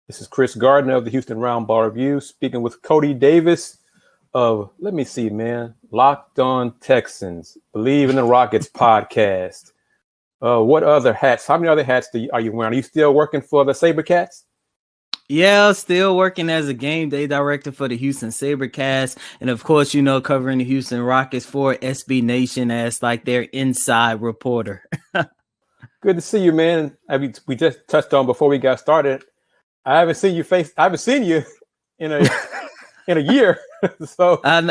This is Kris Gardner of the Houston Roundball Review, speaking with Coty Davis of, let me see, man, Locked On Texans, Believe in the Rockets podcast. What other hats? How many other hats are you wearing? Are you still working for the SaberCats? Yeah, still working as a game day director for the Houston SaberCats. And of course, covering the Houston Rockets for SB Nation as like their inside reporter. Good to see you, man. We just touched on before we got started. I haven't seen you in a year. So I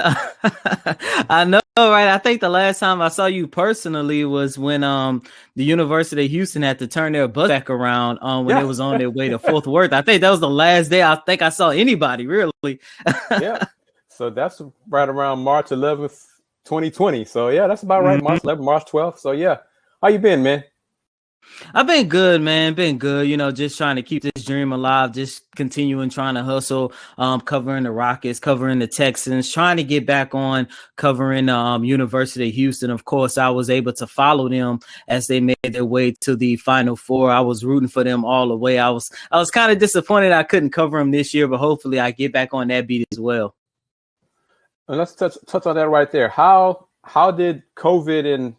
know, right? I think the last time I saw you personally was when the University of Houston had to turn their bus back around when it was on their way to Fort Worth. I think that was the last day I think I saw anybody really. Yeah. So that's right around March 11th, 2020. So yeah, that's about right. March 11th, March 12th. So yeah. How you been, man? I've been good, man. Been good. Just trying to keep this dream alive, just continuing trying to hustle, covering the Rockets, covering the Texans, trying to get back on covering University of Houston. Of course, I was able to follow them as they made their way to the Final Four. I was rooting for them all the way. I was kind of disappointed I couldn't cover them this year, but hopefully I get back on that beat as well. And let's touch on that right there. How did COVID and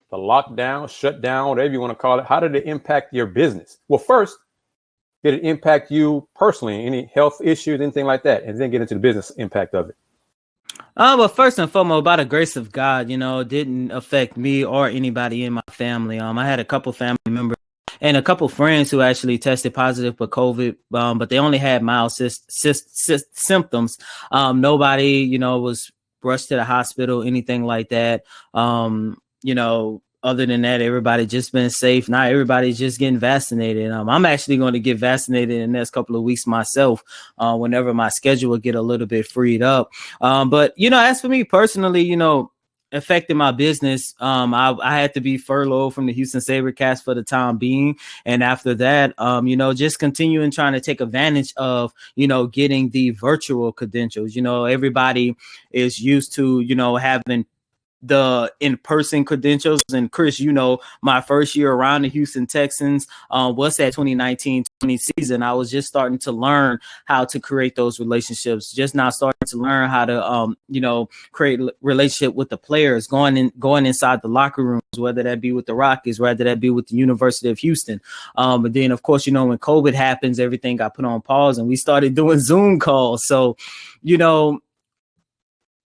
the lockdown, shutdown, whatever you want to call it, how did it impact your business? Well, first, did it impact you personally? Any health issues, anything like that? And then get into the business impact of it. Well, first and foremost, by the grace of God, it didn't affect me or anybody in my family. I had a couple family members and a couple friends who actually tested positive for COVID, but they only had mild symptoms. Nobody, was rushed to the hospital, anything like that. Other than that, everybody just been safe. Now everybody's just getting vaccinated. I'm actually going to get vaccinated in the next couple of weeks myself, whenever my schedule will get a little bit freed up. But as for me personally, affecting my business, I had to be furloughed from the Houston SaberCats for the time being. And after that, just continuing trying to take advantage of, getting the virtual credentials. Everybody is used to, having the in-person credentials. And Kris, my first year around the Houston Texans was that 2019-20 season. I was just starting to learn how to create those relationships, just now starting to learn how to create relationship with the players, going inside the locker rooms, whether that be with the Rockets, whether that be with the University of Houston. But then of course, when COVID happens, everything got put on pause and we started doing Zoom calls. So,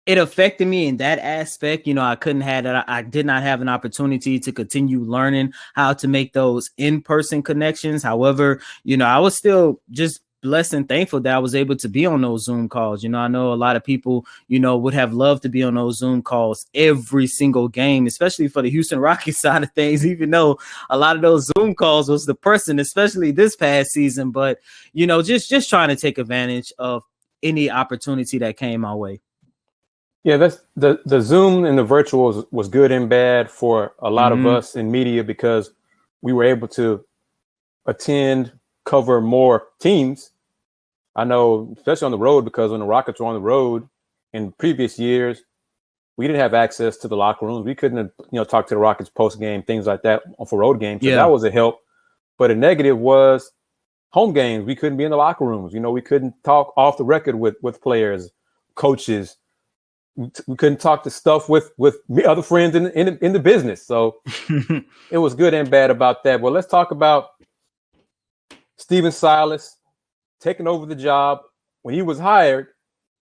it affected me in that aspect. I did not have an opportunity to continue learning how to make those in-person connections. However, I was still just blessed and thankful that I was able to be on those Zoom calls. I know a lot of people, would have loved to be on those Zoom calls every single game, especially for the Houston Rockets side of things, even though a lot of those Zoom calls was depressing, especially this past season. But, just trying to take advantage of any opportunity that came my way. Yeah, that's the Zoom and the virtual was good and bad for a lot of us in media because we were able to cover more teams. I know, especially on the road, because when the Rockets were on the road in previous years, we didn't have access to the locker rooms. We couldn't, talk to the Rockets post game, things like that for road games. So that was a help. But a negative was home games. We couldn't be in the locker rooms. We couldn't talk off the record with players, coaches. We couldn't talk to stuff with other friends in the business. So it was good and bad about that. Well, let's talk about Stephen Silas taking over the job. When he was hired,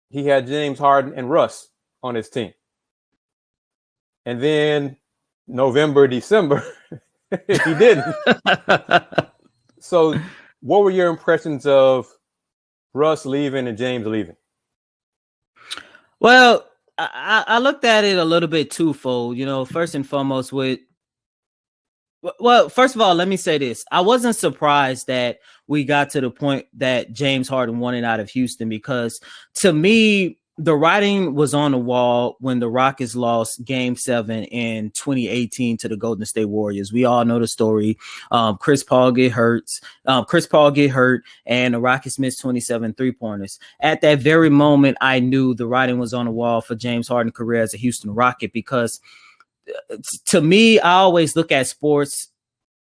he had James Harden and Russ on his team. And then November, December, he didn't. So what were your impressions of Russ leaving and James leaving? Well, I looked at it a little bit twofold, first and foremost first of all, let me say this. I wasn't surprised that we got to the point that James Harden wanted out of Houston, because to me, the writing was on the wall when the Rockets lost Game 7 in 2018 to the Golden State Warriors. We all know the story. Chris Paul get hurt, and the Rockets missed 27 3-pointers. At that very moment, I knew the writing was on the wall for James Harden's career as a Houston Rocket, because to me, I always look at sports.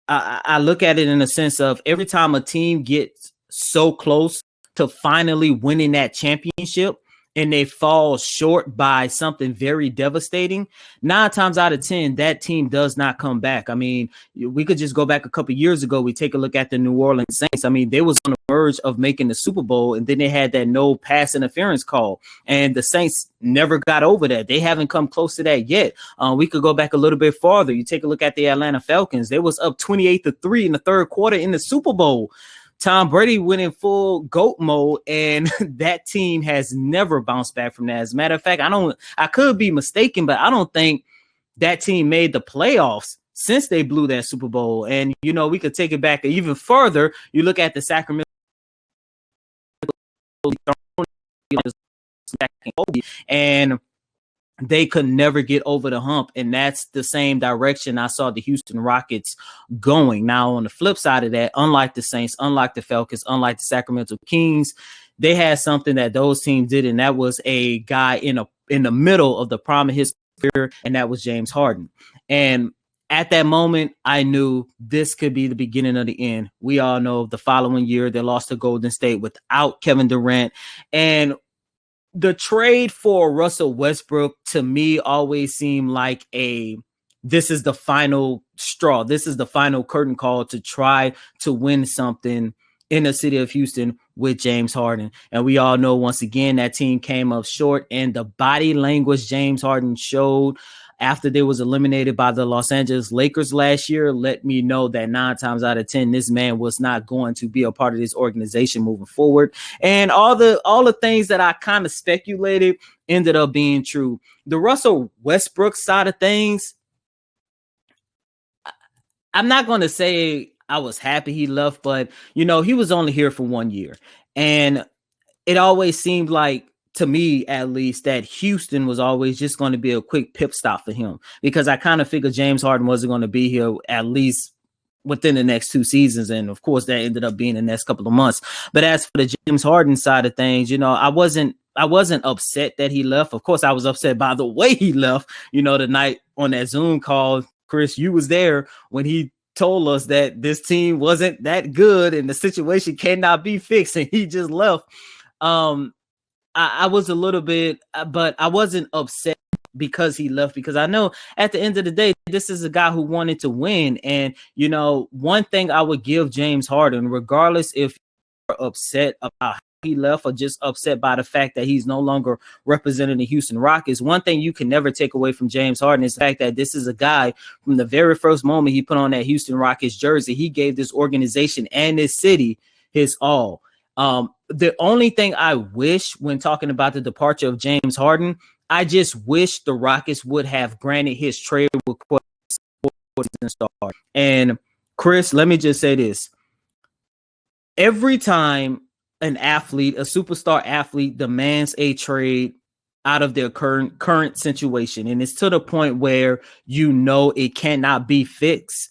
I look at it in the sense of every time a team gets so close to finally winning that championship, and they fall short by something very devastating, 9 times out of 10, that team does not come back. I mean, we could just go back a couple years ago. We take a look at the New Orleans Saints. I mean, they was on the verge of making the Super Bowl, and then they had that no pass interference call, and the Saints never got over that. They haven't come close to that yet. We could go back a little bit farther. You take a look at the Atlanta Falcons. They was up 28-3 in the third quarter in the Super Bowl. Tom Brady went in full GOAT mode, and that team has never bounced back from that. As a matter of fact, I could be mistaken, but I don't think that team made the playoffs since they blew that Super Bowl. And, you know, we could take it back even further. You look at the Sacramento and they could never get over the hump. And that's the same direction I saw the Houston Rockets going. Now, on the flip side of that, unlike the Saints, unlike the Falcons, unlike the Sacramento Kings, they had something that those teams did, and that was a guy in the middle of the prime of his career, and that was James Harden. And at that moment, I knew this could be the beginning of the end. We all know the following year, they lost to Golden State without Kevin Durant. And the trade for Russell Westbrook, to me, always seemed like this is the final straw. This is the final curtain call to try to win something in the city of Houston with James Harden. And we all know, once again, that team came up short, and the body language James Harden showed after they was eliminated by the Los Angeles Lakers last year let me know that 9 times out of 10, this man was not going to be a part of this organization moving forward. And all the things that I kind of speculated ended up being true. The Russell Westbrook side of things, I'm not going to say I was happy he left, but, you know, he was only here for 1 year. And it always seemed like, to me at least, that Houston was always just going to be a quick pit stop for him, because I kind of figured James Harden wasn't going to be here at least within the next 2 seasons. And of course, that ended up being the next couple of months. But as for the James Harden side of things, you know, I wasn't upset that he left. Of course, I was upset by the way he left. You know, the night on that Zoom call, Chris, you was there when he told us that this team wasn't that good and the situation cannot be fixed, and he just left. I was a little bit, but I wasn't upset because he left, because I know at the end of the day, this is a guy who wanted to win. And, you know, one thing I would give James Harden, regardless if you're upset about how he left or just upset by the fact that he's no longer representing the Houston Rockets, one thing you can never take away from James Harden is the fact that this is a guy, from the very first moment he put on that Houston Rockets jersey, he gave this organization and this city his all. The only thing I wish when talking about the departure of James Harden, I just wish the Rockets would have granted his trade request. And Chris, let me just say this. Every time an athlete, a superstar athlete, demands a trade out of their current situation, and it's to the point where you know it cannot be fixed,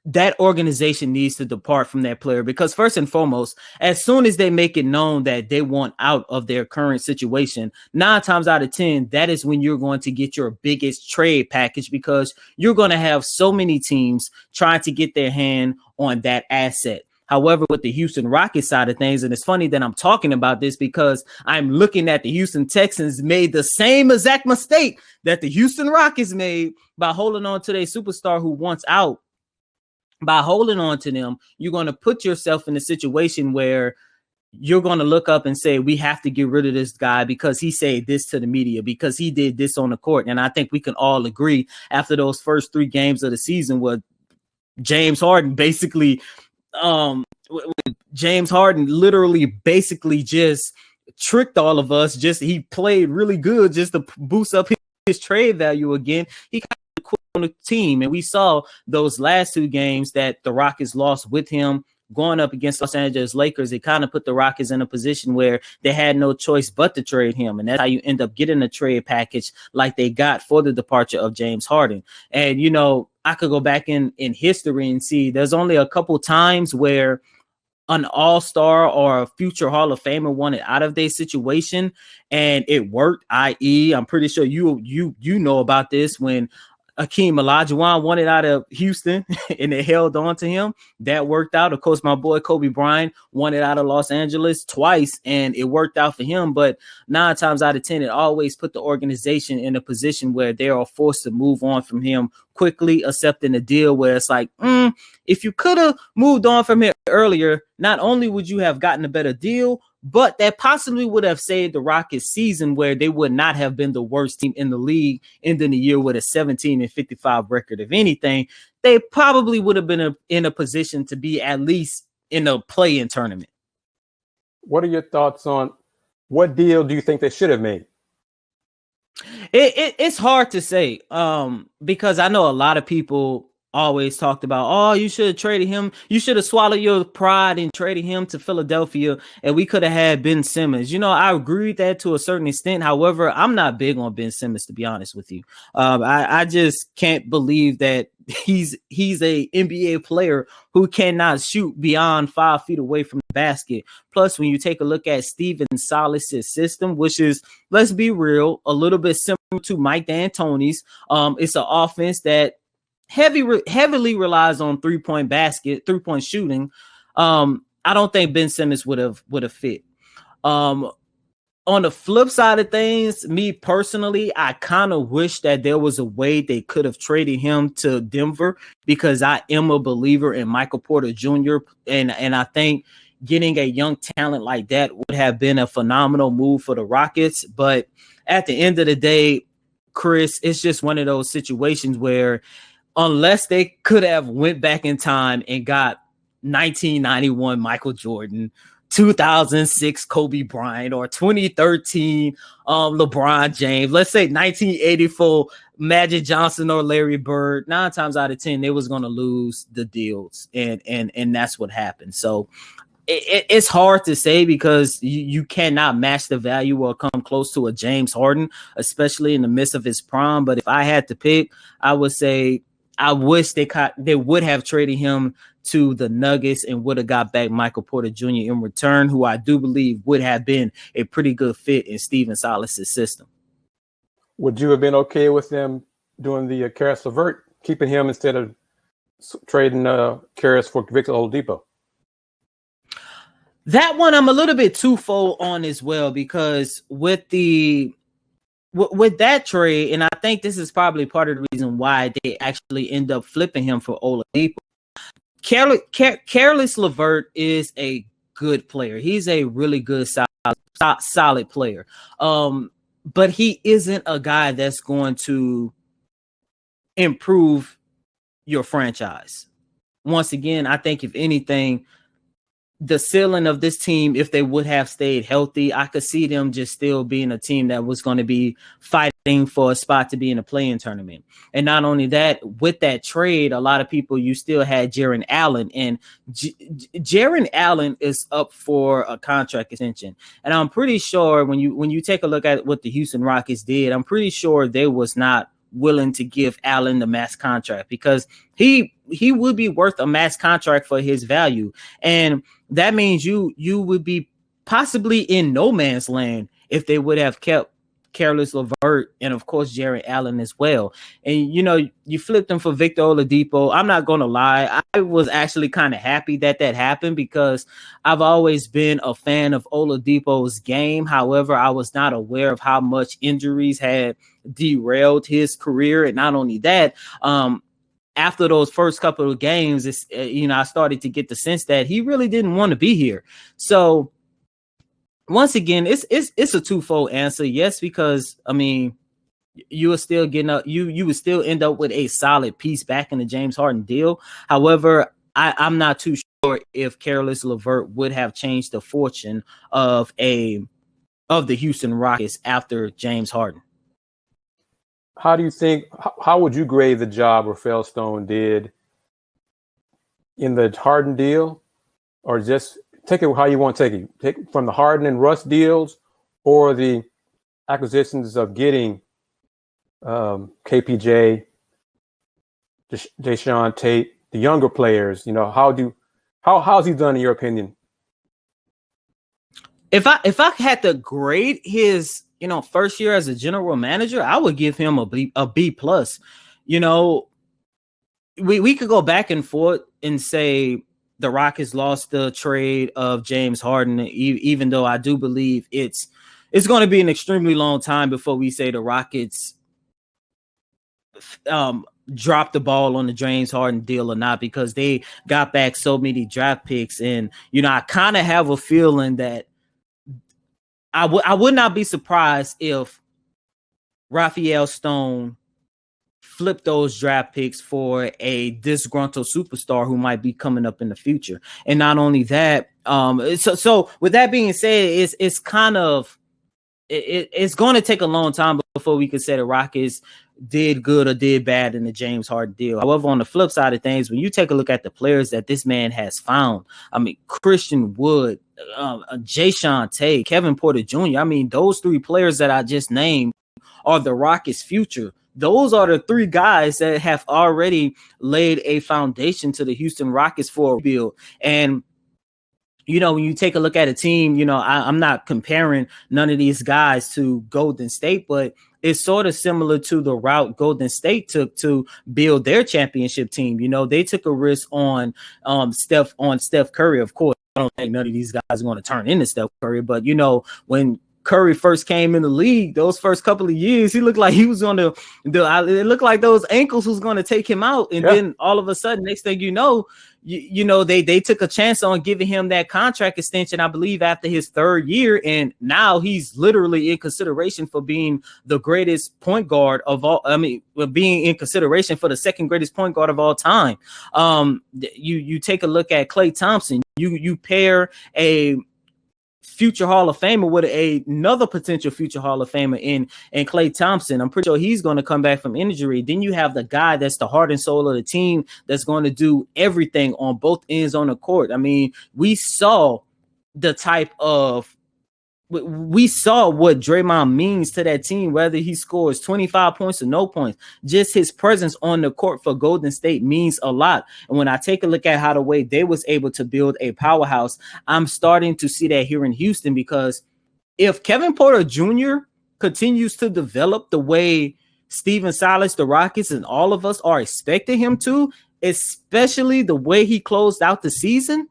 that organization needs to depart from that player, because first and foremost, as soon as they make it known that they want out of their current situation, 9 times out of 10, that is when you're going to get your biggest trade package, because you're going to have so many teams trying to get their hand on that asset. However, with the Houston Rockets side of things, and it's funny that I'm talking about this because I'm looking at the Houston Texans made the same exact mistake that the Houston Rockets made by holding on to their superstar who wants out. By holding on to them, you're going to put yourself in a situation where you're going to look up and say, we have to get rid of this guy because he said this to the media, because he did this on the court. And I think we can all agree, after those first 3 games of the season, where James Harden basically, literally basically just tricked all of us. He played really good just to boost up his trade value again. He kind of quit on the team, and we saw those last 2 games that the Rockets lost with him going up against Los Angeles Lakers. It kind of put the Rockets in a position where they had no choice but to trade him, and that's how you end up getting a trade package like they got for the departure of James Harden. And you know, I could go back in history and see there's only a couple times where an all-star or a future Hall of Famer wanted out of their situation and it worked. I.e., I'm pretty sure you know about this, when Akeem Olajuwon wanted out of Houston and they held on to him. That worked out. Of course, my boy Kobe Bryant wanted out of Los Angeles twice and it worked out for him. But 9 times out of 10, it always put the organization in a position where they are forced to move on from him quickly, accepting a deal where it's like, if you could have moved on from him earlier, not only would you have gotten a better deal, but that possibly would have saved the Rockets season where they would not have been the worst team in the league, ending the year with a 17-55 record. If anything, they probably would have been in a position to be at least in a play-in tournament. What are your thoughts on what deal do you think they should have made? It's hard to say because I know a lot of people always talked about, oh, you should have traded him. You should have swallowed your pride and traded him to Philadelphia, and we could have had Ben Simmons. I agree with that to a certain extent. However, I'm not big on Ben Simmons, to be honest with you. I just can't believe that he's a NBA player who cannot shoot beyond 5 feet away from the basket. Plus, when you take a look at Steven Silas's system, which is, let's be real, a little bit similar to Mike D'Antoni's, it's an offense that heavily relies on 3-point shooting. I don't think Ben Simmons would have fit. On the flip side of things, me personally, I kind of wish that there was a way they could have traded him to Denver, because I am a believer in Michael Porter Jr. and I think getting a young talent like that would have been a phenomenal move for the Rockets. But at the end of the day, Chris, it's just one of those situations where unless they could have went back in time and got 1991 Michael Jordan, 2006 Kobe Bryant, or 2013 LeBron James, let's say 1984 Magic Johnson or Larry Bird, 9 times out of 10 they was going to lose the deals, and that's what happened. So it's hard to say because you cannot match the value or come close to a James Harden, especially in the midst of his prime. But if I had to pick, I would say I wish they would have traded him to the Nuggets and would have got back Michael Porter Jr. in return, who I do believe would have been a pretty good fit in Steven Silas's system. Would you have been okay with them doing the Kris LeVert, keeping him instead of trading Kris for Victor Oladipo? That one I'm a little bit twofold on as well, because with that trade, and I think this is probably part of the reason why they actually end up flipping him for Oladipo. Kris LeVert is a good player. He's a really good, solid player. But he isn't a guy that's going to improve your franchise. Once again, I think if anything, the ceiling of this team, if they would have stayed healthy, I could see them just still being a team that was going to be fighting for a spot to be in a play-in tournament. And not only that, with that trade, a lot of people, you still had Jarrett Allen, and Jarrett Allen is up for a contract extension. And I'm pretty sure when you take a look at what the Houston Rockets did, I'm pretty sure they was not willing to give Allen the max contract, because he would be worth a max contract for his value. And that means you would be possibly in no man's land if they would have kept Kris LeVert and, of course, Jarrett Allen as well. And, you flipped him for Victor Oladipo. I'm not going to lie. I was actually kind of happy that happened, because I've always been a fan of Oladipo's game. However, I was not aware of how much injuries had derailed his career. And not only that, after those first couple of games, I started to get the sense that he really didn't want to be here. So once again, it's a twofold answer. Yes, because you were still getting up, you would still end up with a solid piece back in the James Harden deal. However, I'm not too sure if Kris LeVert would have changed the fortune of the Houston Rockets after James Harden. How do you think? How would you grade the job Rafael Stone did in the Harden deal, or just take it how you want to take it? Take it from the Harden and Russ deals, or the acquisitions of getting KPJ, Jae'Sean Tate, the younger players. How's he done in your opinion? If I had to grade his first year as a general manager, I would give him a B plus. you know, we could go back and forth and say the Rockets lost the trade of James Harden, even though I do believe it's going to be an extremely long time before we say the Rockets drop the ball on the James Harden deal or not, because they got back so many draft picks. And, you know, I kind of have a feeling that I would not be surprised if Raphael Stone flip those draft picks for a disgruntled superstar who might be coming up in the future. And not only that, so with that being said, it's kind of it's going to take a long time before we can say the Rockets did good or did bad in the James Harden deal. However, on the flip side of things, when you take a look at the players that this man has found, I mean, Christian Wood, Jae'Sean, Kevin Porter Jr., I mean, those three players that I just named are the Rockets' future. Those are the three guys that have already laid a foundation to the Houston Rockets for a rebuild. And, you know, when you take a look at a team, you know, I'm not comparing none of these guys to Golden State, but it's sort of similar to the route Golden State took to build their championship team. You know, they took a risk on Steph Curry. Of course, I don't think none of these guys are going to turn into Steph Curry, but, you know, when Curry first came in the league, those first couple of years, he looked like he was going to it looked like those ankles was going to take him out. And then all of a sudden, next thing you know, you know, they took a chance on giving him that contract extension, I believe, after his third year. And now he's literally in consideration for being the greatest point guard of all. I mean, being in consideration for the second greatest point guard of all time. You take a look at Klay Thompson. You pair a future Hall of Famer with another potential future Hall of Famer in Klay Thompson. I'm pretty sure he's going to come back from injury. Then you have the guy that's the heart and soul of the team that's going to do everything on both ends on the court. I mean, we saw what Draymond means to that team, whether he scores 25 points or no points. Just his presence on the court for Golden State means a lot. And when I take a look at how the way they was able to build a powerhouse, I'm starting to see that here in Houston, because if Kevin Porter Jr. continues to develop the way Steven Silas, the Rockets, and all of us are expecting him to, especially the way he closed out the season,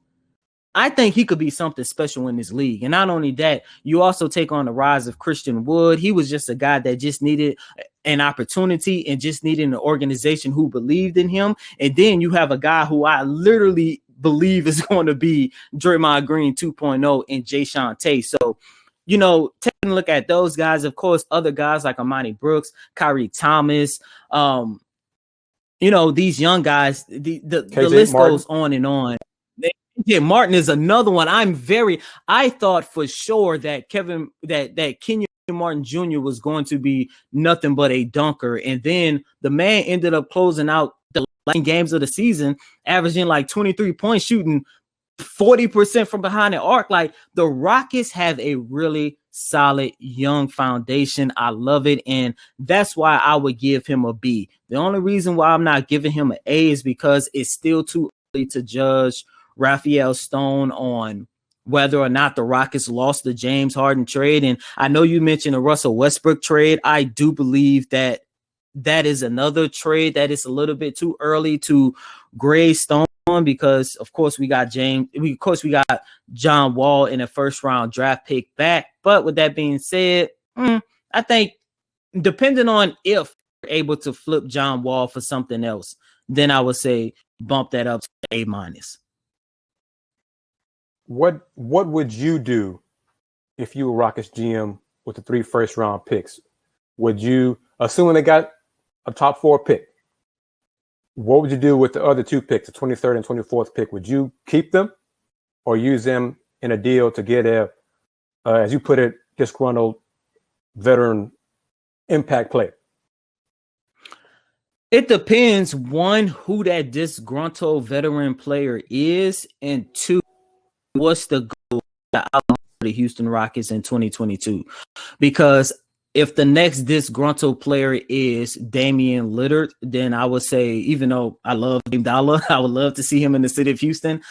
I think he could be something special in this league. And not only that, you also take on the rise of Christian Wood. He was just a guy that just needed an opportunity and just needed an organization who believed in him. And then you have a guy who I literally believe is going to be Draymond Green 2.0 and Jae'Sean. So, you know, taking a look at those guys, of course, other guys like Amani Brooks, Kyrie Thomas, you know, these young guys, the list goes on and on. Yeah, Martin is another one. I thought for sure that Kenyon Martin Jr. was going to be nothing but a dunker. And then the man ended up closing out the last games of the season, averaging like 23 points, shooting 40% from behind the arc. Like, the Rockets have a really solid young foundation. I love it. And that's why I would give him a B. The only reason why I'm not giving him an A is because it's still too early to judge Raphael Stone on whether or not the Rockets lost the James Harden trade. And I know you mentioned the Russell Westbrook trade. I do believe that is another trade that is a little bit too early to grade Stone on, because of course we got John Wall in a first round draft pick back. But with that being said, I think depending on if we're able to flip John Wall for something else, then I would say bump that up to A-. What would you do if you were Rockets GM with the 3 first round picks? Would you, assuming they got a top 4 pick, what would you do with the other 2 picks, the 23rd and 24th pick? Would you keep them or use them in a deal to get as you put it, disgruntled veteran impact player? It depends, one, who that disgruntled veteran player is, and 2, what's the goal of the Houston Rockets in 2022? Because if the next disgruntled player is Damian Lillard, then I would say, even though I love Dame Dollar, I would love to see him in the city of Houston.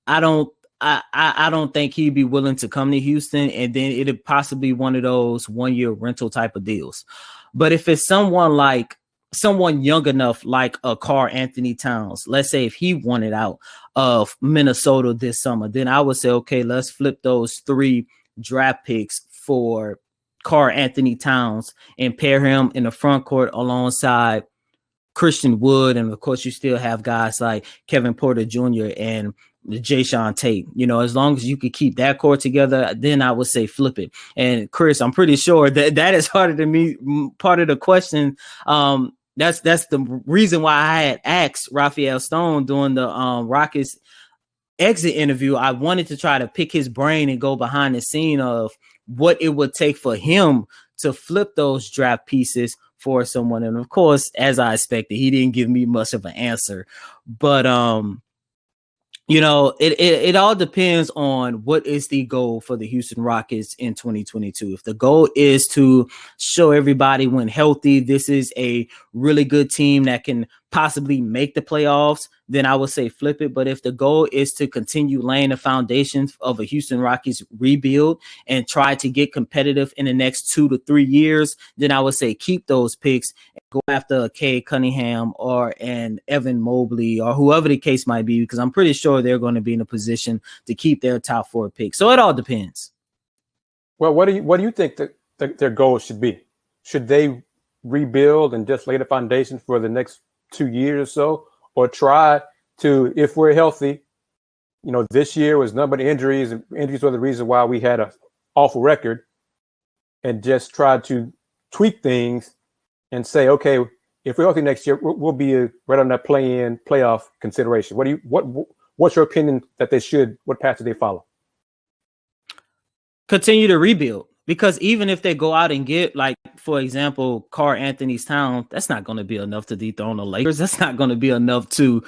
I don't think he'd be willing to come to Houston, and then it'd possibly one of those 1-year rental type of deals. But if it's someone like someone young enough like a Karl Anthony Towns, let's say if he wanted out of Minnesota this summer, then I would say, okay, let's flip those 3 draft picks for Karl Anthony Towns and pair him in the front court alongside Christian Wood. And of course, you still have guys like Kevin Porter Jr. and Jae'Sean Tate. As long as you could keep that core together, then I would say flip it. And Kris, I'm pretty sure that is harder to me. Part of the question. That's the reason why I had asked Raphael Stone during the Rockets exit interview. I wanted to try to pick his brain and go behind the scene of what it would take for him to flip those draft pieces for someone. And of course, as I expected, he didn't give me much of an answer. But it all depends on what is the goal for the Houston Rockets in 2022. If the goal is to show everybody when healthy, this is a really good team that can possibly make the playoffs, then I would say flip it. But if the goal is to continue laying the foundation of a Houston Rockets rebuild and try to get competitive in the next 2 to 3 years, then I would say keep those picks and go after a Cade Cunningham or an Evan Mobley or whoever the case might be, because I'm pretty sure they're going to be in a position to keep their top 4 picks. So it all depends. Well, what do you think that their goal should be? Should they rebuild and just lay the foundation for the next 2 years or so, or try to, if we're healthy, this year was nothing but injuries, and injuries were the reason why we had an awful record, and just try to tweak things and say, okay, if we're healthy next year, we'll be right on that play-in playoff consideration. What's your opinion that they should? What path do they follow? Continue to rebuild. Because even if they go out and get, like, for example, Karl Anthony Towns, that's not going to be enough to dethrone the Lakers. That's not going to be enough to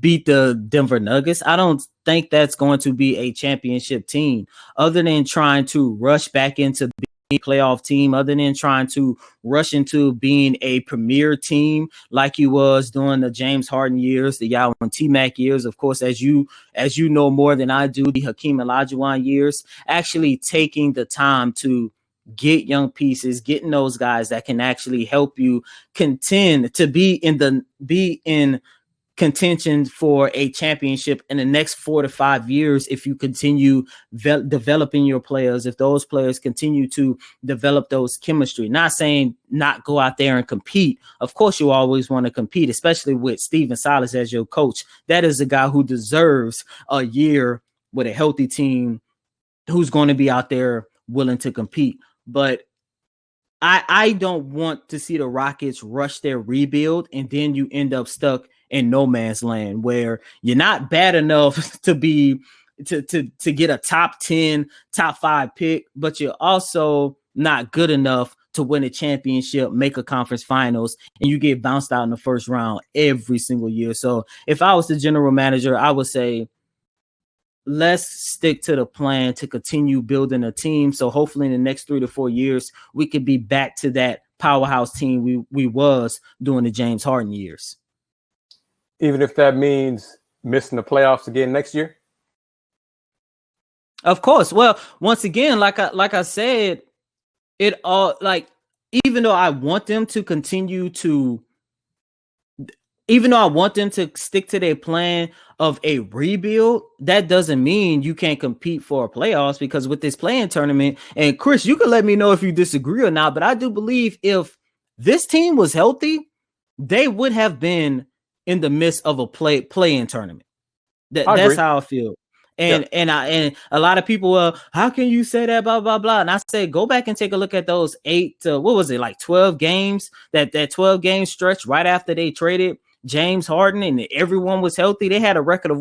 beat the Denver Nuggets. I don't think that's going to be a championship team, other than trying to rush back into being a playoff team, other than trying to rush into being a premier team like he was during the James Harden years, the Yao and T-Mac years. Of course, as you know more than I do, the Hakeem Olajuwon years, actually taking the time to get young pieces, getting those guys that can actually help you contend to be in contention for a championship in the next 4 to 5 years. If you continue developing your players, if those players continue to develop those chemistry, not saying not go out there and compete. Of course, you always want to compete, especially with Stephen Silas as your coach. That is a guy who deserves a year with a healthy team who's going to be out there willing to compete. But I don't want to see the Rockets rush their rebuild and then you end up stuck in no man's land where you're not bad enough to be to get a top 10, top 5 pick, but you're also not good enough to win a championship, make a conference finals, and you get bounced out in the first round every single year. So if I was the general manager, I would say, let's stick to the plan to continue building a team. So hopefully in the next 3 to 4 years, we could be back to that powerhouse team we was during the James Harden years. Even if that means missing the playoffs again next year? Of course. Well, once again, like I said, it all, like, even though I want them to continue to, even though I want them to stick to their plan of a rebuild, that doesn't mean you can't compete for playoffs, because with this play-in tournament, and Kris, you can let me know if you disagree or not, but I do believe if this team was healthy, they would have been in the midst of a play-in tournament. That's how I feel. And a lot of people, how can you say that, blah, blah, blah. And I say, go back and take a look at those 12 games, that 12 game stretch right after they traded James Harden and everyone was healthy. They had a record of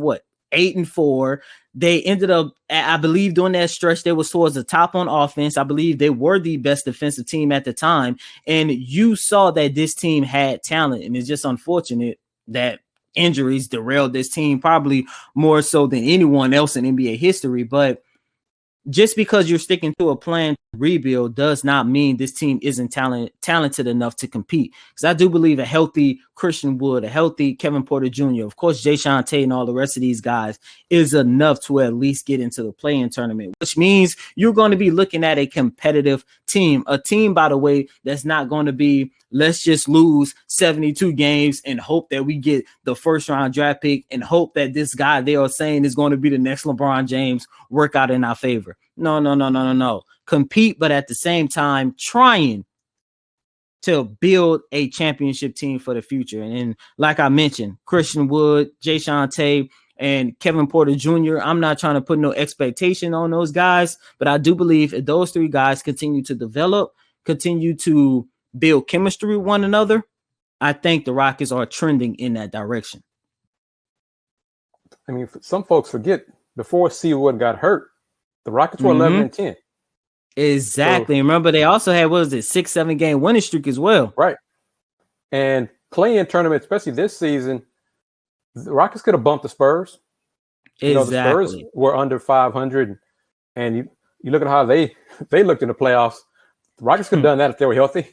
8-4. They ended up, I believe, during that stretch, they was towards the top on offense. I believe they were the best defensive team at the time. And you saw that this team had talent, and it's just unfortunate that injuries derailed this team probably more so than anyone else in NBA history. But just because you're sticking to a plan rebuild does not mean this team isn't talented enough to compete. Because I do believe a healthy Christian Wood, a healthy Kevin Porter Jr., of course, Jae'Sean Tate and all the rest of these guys is enough to at least get into the play-in tournament, which means you're going to be looking at a competitive team, a team, by the way, that's not going to be, let's just lose 72 games and hope that we get the first round draft pick and hope that this guy they are saying is going to be the next LeBron James work out in our favor. No. Compete, but at the same time, trying to build a championship team for the future. And like I mentioned, Christian Wood, Jae'Sean Tate, and Kevin Porter Jr., I'm not trying to put no expectation on those guys, but I do believe if those three guys continue to develop, continue to build chemistry with one another, I think the Rockets are trending in that direction. I mean, some folks forget before Seawood got hurt, the Rockets were 11-10. Exactly. So, remember, they also had, 6-7 game winning streak as well. Right. And play-in tournament, especially this season, the Rockets could have bumped the Spurs. Exactly. The Spurs were under 500, and you look at how they looked in the playoffs. The Rockets could have done that if they were healthy.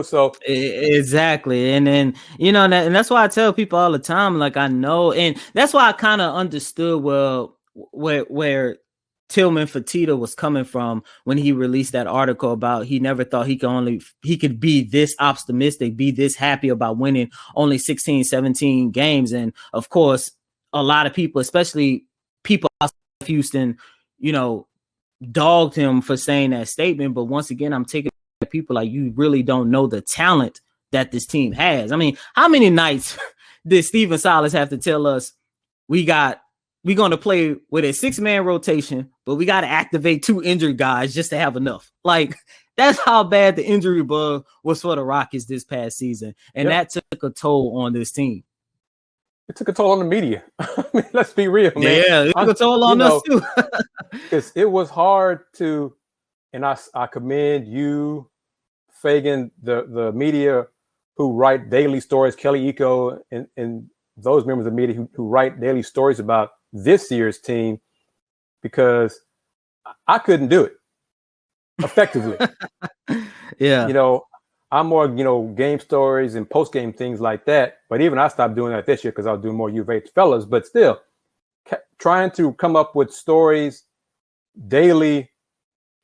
So exactly. And then, and that's why I tell people all the time, like, I know, and that's why I kind of understood where Tillman Fertitta was coming from when he released that article about he never thought he could be this optimistic, be this happy about winning only 16, 17 games. And of course, a lot of people, especially people outside of Houston, dogged him for saying that statement. But once again, I'm taking people like, you really don't know the talent that this team has. I mean, how many nights did Stephen Silas have to tell us we're going to play with a 6-man rotation, but we got to activate 2 injured guys just to have enough? Like, that's how bad the injury bug was for the Rockets this past season. And that took a toll on this team. It took a toll on the media. I mean, let's be real, man. Yeah, it took a toll on us too. It was hard to, and I commend you, Fagan, the media who write daily stories, Kelly Eco, and those members of the media who write daily stories about this year's team, because I couldn't do it effectively. Yeah. I'm more, game stories and post-game things like that. But even I stopped doing that this year because I was doing more U of H fellas. But still, trying to come up with stories daily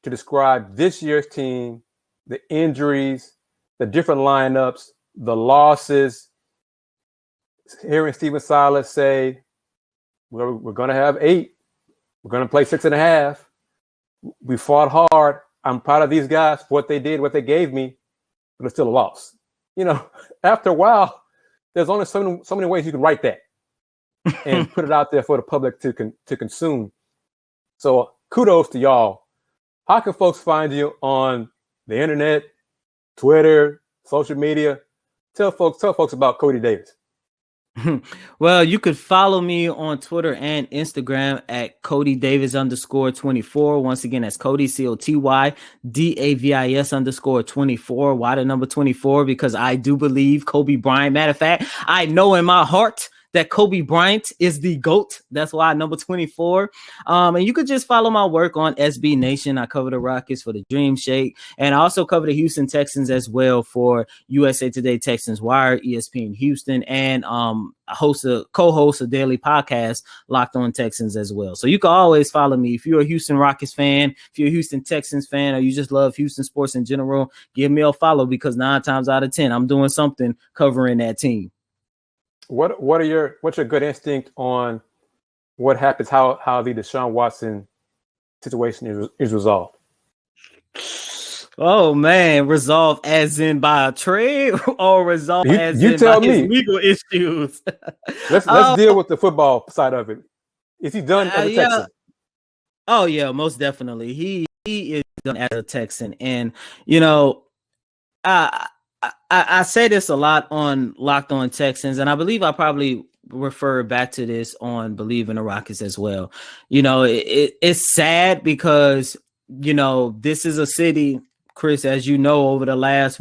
to describe this year's team, the injuries, the different lineups, the losses. Hearing Stephen Silas say, we're going to have 8. We're going to play 6.5. We fought hard. I'm proud of these guys for what they did, what they gave me, but it's still a loss. After a while, there's only so many ways you can write that and put it out there for the public to consume. So kudos to y'all. How can folks find you on the internet, Twitter, social media? Tell folks about Coty Davis. Well, you could follow me on Twitter and Instagram at Coty Davis _24. Once again, that's Coty, COTY DAVIS _24. Why the number 24? Because I do believe Kobe Bryant. Matter of fact, I know in my heart that Kobe Bryant is the GOAT. That's why number 24. And you could just follow my work on SB Nation. I cover the Rockets for the Dream Shake, and I also cover the Houston Texans as well for USA Today Texans Wire, ESPN Houston, and co-host a daily podcast, Locked On Texans, as well. So you can always follow me. If you're a Houston Rockets fan, if you're a Houston Texans fan, or you just love Houston sports in general, give me a follow, because 9 times out of 10, I'm doing something covering that team. What's your good instinct on what happens, how the Deshaun Watson situation is resolved? Oh man, resolved as in by a trade, or resolved as in by his legal issues? Let's deal with the football side of it. Is he done as a Texan? Oh yeah, most definitely. He is done as a Texan, and I say this a lot on Locked On Texans, and I believe I probably refer back to this on Believe in the Rockets as well. It's sad because, this is a city, Chris, as you know, over the last,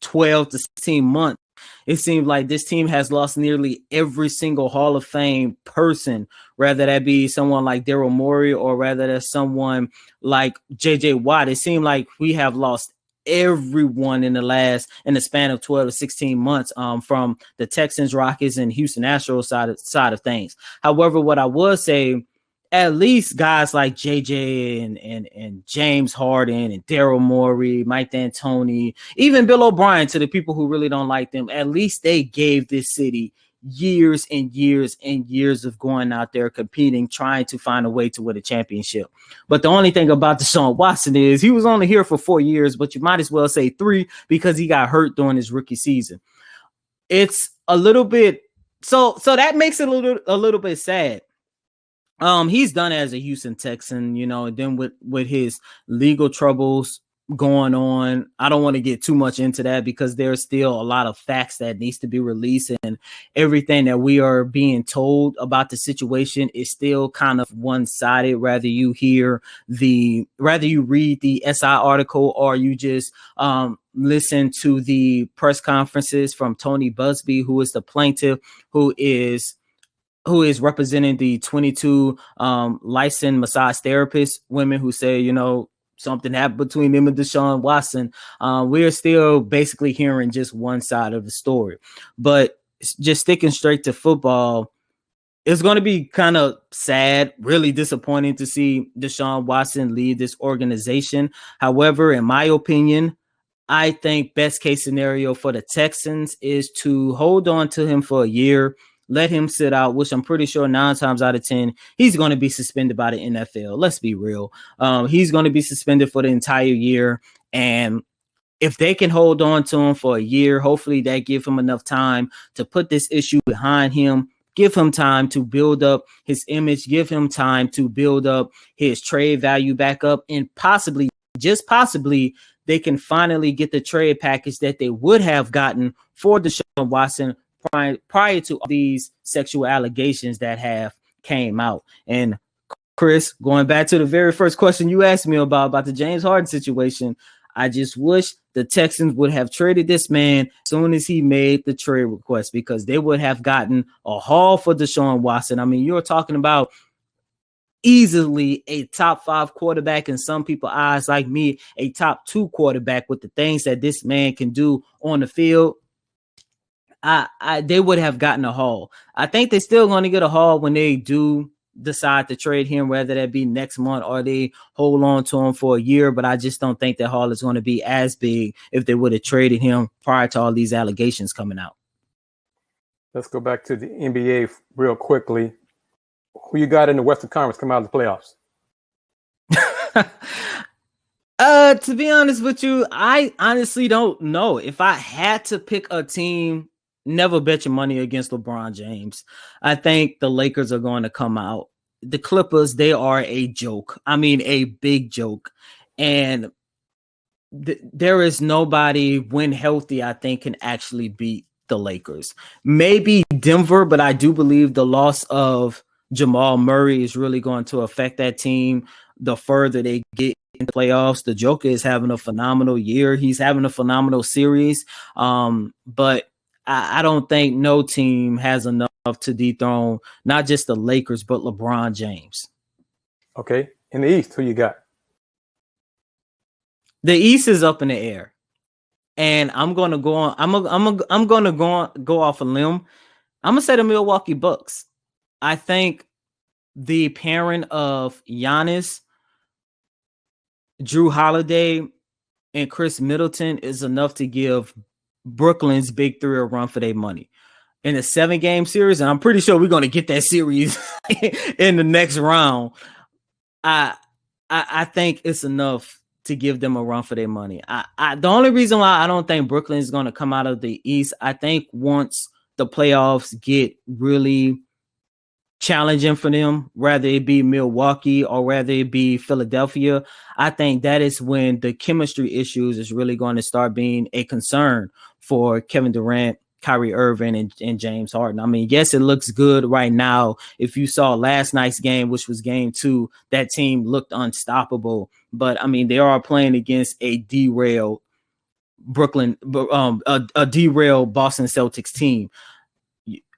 12 to 16 months, it seems like this team has lost nearly every single Hall of Fame person, whether that be someone like Daryl Morey or whether that's someone like J.J. Watt. It seemed like we have lost everyone in the span of 12 to 16 months from the Texans, Rockets, and Houston Astros side of things. However, what I would say, at least guys like JJ and James Harden and Daryl Morey, Mike D'Antoni, even Bill O'Brien, to the people who really don't like them, at least they gave this city years and years and years of going out there competing, trying to find a way to win a championship. But the only thing about Deshaun Watson is he was only here for 4 years, but you might as well say 3 because he got hurt during his rookie season. It's a little bit so that makes it a little bit sad. He's done as a Houston Texan, and then with his legal troubles going on, I don't want to get too much into that because there's still a lot of facts that needs to be released, and everything that we are being told about the situation is still kind of one-sided. Whether you read the SI article or you just listen to the press conferences from Tony Busby, who is the plaintiff, who is representing the 22 licensed massage therapists, women who say, something happened between them and Deshaun Watson. We're still basically hearing just one side of the story. But just sticking straight to football, it's going to be kind of sad, really disappointing to see Deshaun Watson lead this organization. However, in my opinion, I think best case scenario for the Texans is to hold on to him for a year, let him sit out, which I'm pretty sure 9 times out of 10, he's going to be suspended by the NFL. Let's be real. He's going to be suspended for the entire year. And if they can hold on to him for a year, hopefully that give him enough time to put this issue behind him, give him time to build up his image, give him time to build up his trade value back up, and possibly, just possibly, they can finally get the trade package that they would have gotten for Deshaun Watson prior to all these sexual allegations that have came out. And Kris, going back to the very first question you asked me about the James Harden situation, I just wish the Texans would have traded this man as soon as he made the trade request, because they would have gotten a haul for Deshaun Watson. I mean, you're talking about easily a top 5 quarterback, in some people's eyes, like me, a top 2 quarterback, with the things that this man can do on the field. They would have gotten a haul. I think they're still going to get a haul when they do decide to trade him, whether that be next month or they hold on to him for a year. But I just don't think that haul is going to be as big if they would have traded him prior to all these allegations coming out. Let's go back to the NBA real quickly. Who you got in the Western Conference come out of the playoffs? To be honest with you, I honestly don't know. If I had to pick a team, never bet your money against LeBron James. I think the Lakers are going to come out. The Clippers, they are a joke. I mean, a big joke. And there is nobody, when healthy, I think can actually beat the Lakers. Maybe Denver, but I do believe the loss of Jamal Murray is really going to affect that team the further they get in the playoffs. The Joker is having a phenomenal year. He's having a phenomenal series. But I don't think no team has enough to dethrone not just the Lakers, but LeBron James. Okay. In the East, who you got? The East is up in the air. And I'm going to go on. I'm going to go off a limb. I'm going to say the Milwaukee Bucks. I think the pairing of Giannis, Drew Holiday, and Chris Middleton is enough to give Brooklyn's Big Three a run for their money in a 7-game series. And I'm pretty sure we're going to get that series in the next round. I think it's enough to give them a run for their money. The only reason why I don't think Brooklyn is going to come out of the East, I think once the playoffs get really challenging for them, whether it be Milwaukee or whether it be Philadelphia, I think that is when the chemistry issues is really going to start being a concern for Kevin Durant, Kyrie Irving, and James Harden. I mean, yes, it looks good right now. If you saw last night's game, which was game 2, that team looked unstoppable. But I mean, they are playing against a derailed a derailed Boston Celtics team.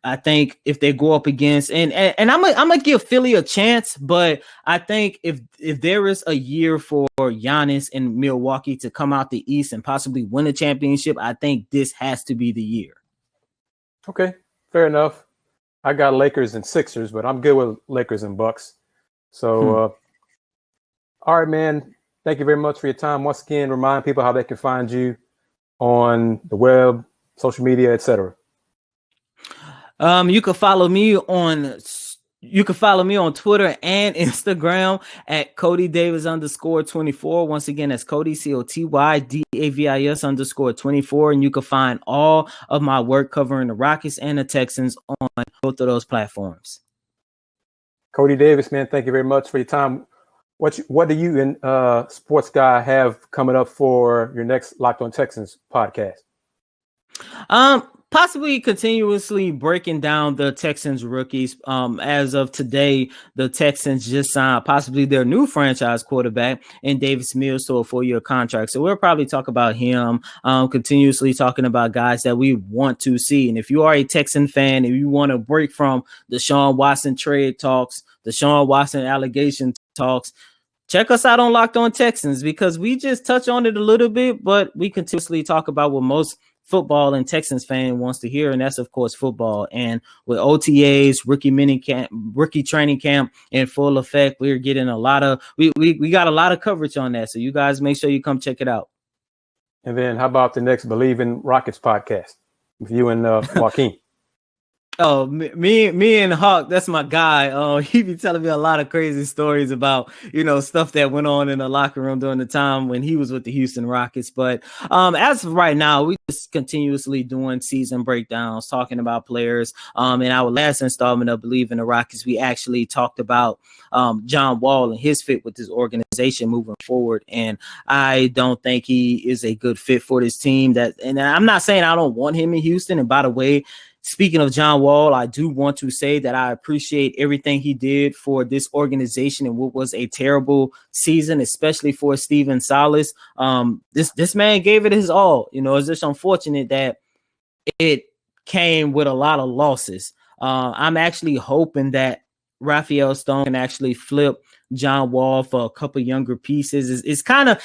I think if they go up against and I'm gonna give Philly a chance, but I think if there is a year for Giannis and Milwaukee to come out the East and possibly win a championship, I think this has to be the year. Okay, fair enough. I got Lakers and Sixers, but I'm good with Lakers and Bucks. So, all right, man. Thank you very much for your time. Once again, remind people how they can find you on the web, social media, etc. You can follow me on Twitter and Instagram at Coty Davis _24. Once again, that's Coty COTY DAVIS _24. And you can find all of my work covering the Rockets and the Texans on both of those platforms. Coty Davis, man, thank you very much for your time. What do you and Sports Guy have coming up for your next Locked On Texans podcast? Possibly continuously breaking down the Texans rookies. As of today, the Texans just signed possibly their new franchise quarterback in Davis Mills to a 4-year contract. So we'll probably talk about him, continuously talking about guys that we want to see. And if you are a Texan fan and you want to break from the Deshaun Watson trade talks, the Deshaun Watson allegation talks, check us out on Locked On Texans, because we just touch on it a little bit, but we continuously talk about what most football and Texans fan wants to hear, and that's of course football. And with OTAs, rookie training camp in full effect, we're getting a lot of we got a lot of coverage on that. So you guys make sure you come check it out. And then how about the next Believe in Rockets podcast with you and Joaquin? Oh, me and Hawk, that's my guy. He be telling me a lot of crazy stories about, stuff that went on in the locker room during the time when he was with the Houston Rockets. But as of right now, we just continuously doing season breakdowns, talking about players. In our last installment of Believe in the Rockets, we actually talked about John Wall and his fit with this organization moving forward. And I don't think he is a good fit for this team. And I'm not saying I don't want him in Houston. And by the way, speaking of John Wall, I do want to say that I appreciate everything he did for this organization and what was a terrible season, especially for Steven Silas. This man gave it his all. It's just unfortunate that it came with a lot of losses. I'm actually hoping that Raphael Stone can actually flip John Wall for a couple younger pieces. It's going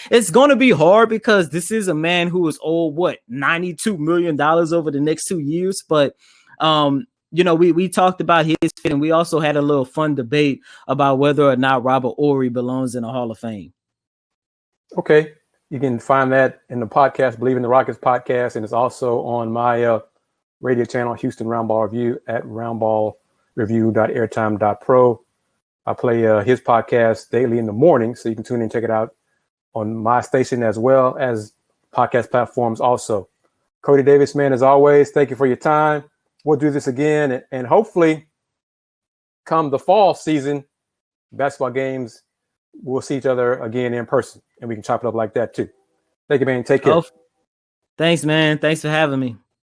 to be hard because this is a man who is owed $92 million over the next 2 years. But we talked about his fit, and we also had a little fun debate about whether or not Robert Horry belongs in the Hall of Fame. Okay, you can find that in the podcast, Believe in the Rockets podcast, and it's also on my radio channel, Houston Roundball Review, at roundballreview.airtime.pro. I play his podcast daily in the morning, so you can tune in and check it out on my station as well as podcast platforms also. Coty Davis, man, as always, thank you for your time. We'll do this again, and hopefully come the fall season, basketball games, we'll see each other again in person, and we can chop it up like that too. Thank you, man. Take care. Thanks, man. Thanks for having me.